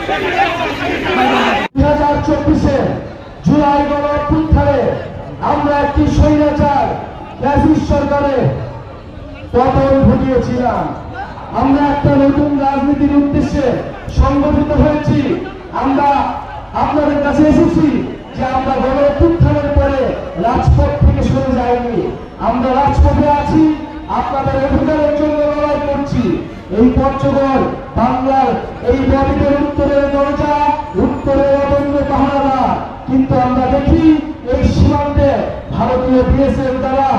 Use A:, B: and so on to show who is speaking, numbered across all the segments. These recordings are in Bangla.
A: 2024 জুলাই গণঅভ্যুত্থানে আমরা একটি স্বৈরাচার ফ্যাসিস্ট সরকারের পতন ঘটিয়েছিলাম। আমরা একটা নতুন রাজনীতির উদ্দেশ্যে সংগঠিত হয়েছি। আমরা আপনাদের কাছে এসেছি যে আমরা গণঅভ্যুত্থানের পরে রাজপথ থেকে সরে যাইনি, আমরা রাজপথে আছি, আপনাদের অধিকারের জন্য লড়াই করছি। এই পঞ্চগড় বাংলার এই দাবিদের উত্তরের দরজা, উত্তরের অদম্য পাহারাদার। কিন্তু আমরা দেখি এই সীমান্তে ভারতীয় বিএসএফ দ্বারা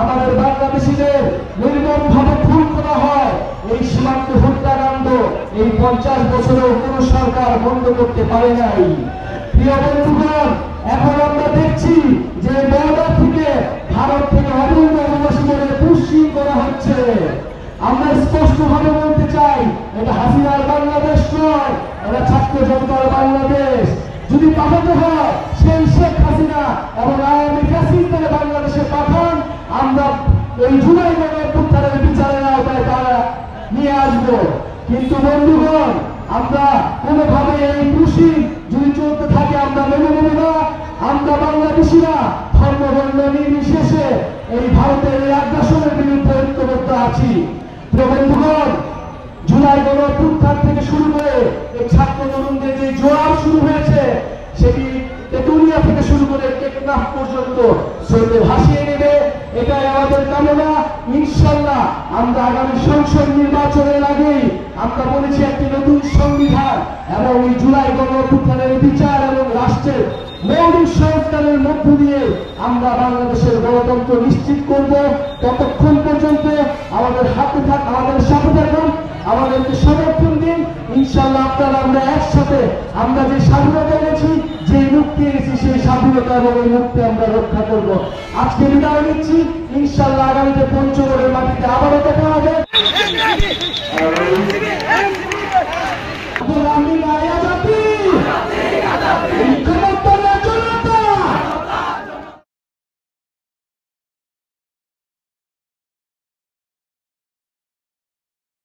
A: আমাদের বাংলাদেশিদের নির্মমভাবে খুন করা হয়। এই সীমান্তে হত্যাকাণ্ড এই 50 বছরেও কোন সরকার বন্ধ করতে পারে নাই। প্রিয় বন্ধুগণ, এখন আমরা দেখছি যে বর্ডার থেকে ভারত থেকে অবৈধ অভিবাসীদের পুশিং করা হচ্ছে। আমরা স্পষ্টভাবে বলতে চাই, এটা হাসিনার বাংলাদেশ নয়, এটা ছাত্র জনতার বাংলাদেশ। যদি পাঠাতে হয় সেই শেখ হাসিনা এবং আওয়ামী ফ্যাসিস্টদের বাংলাদেশে পাঠান, আমরা এই জুলাই গণঅভ্যুত্থানের বিচারের আওতায় তারা নিয়ে আসবো। কিন্তু বন্ধুগণ, আমরা কোনোভাবে এই পুশিং যদি চলতে থাকে আমরা মেনে নেব না। আমরা বাংলাদেশিরা ধর্ম বর্ণ নির্বিশেষে এই ভারতের এই আগ্রাসনের বিরুদ্ধে ঐক্যবদ্ধ আছি। বন্ধুগণ, জুলাই গণঅভ্যুত্থান থেকে শুরু করে এই ছাত্র তরুণদের যে জোয়ার শুরু হয়েছে, সেটি তেতুলিয়া থেকে শুরু করে টেকনাফ পর্যন্ত স্রোতে ভাসিয়ে নেবে, এটাই আমাদের কামনা। ইনশাআল্লাহ আমরা আগামী সংসদ নির্বাচনের আগেই আমরা বলেছি একটি নতুন সংবিধান এবং এই জুলাই গণঅভ্যুত্থানের বিচার এবং রাষ্ট্রের মৌলিক সংস্কারের মধ্য দিয়ে আমরা বাংলাদেশের গণতন্ত্র নিশ্চিত করব। ততক্ষণ পর্যন্ত আমাদের সাথে থাকুন, আমাদেরকে সমর্থন দিন। ইনশাআল্লাহ আপনারা আমরা একসাথে আমরা যে স্বাধীনতা এনেছি, যে মুক্তি এনেছি, সেই স্বাধীনতা এবং এই মুক্তি আমরা রক্ষা করব। আজকে বিদায় নিচ্ছি। ইনশাআল্লাহ আগামীতে পঞ্চগড়ের মাটিতে আবারও দেখা হবে।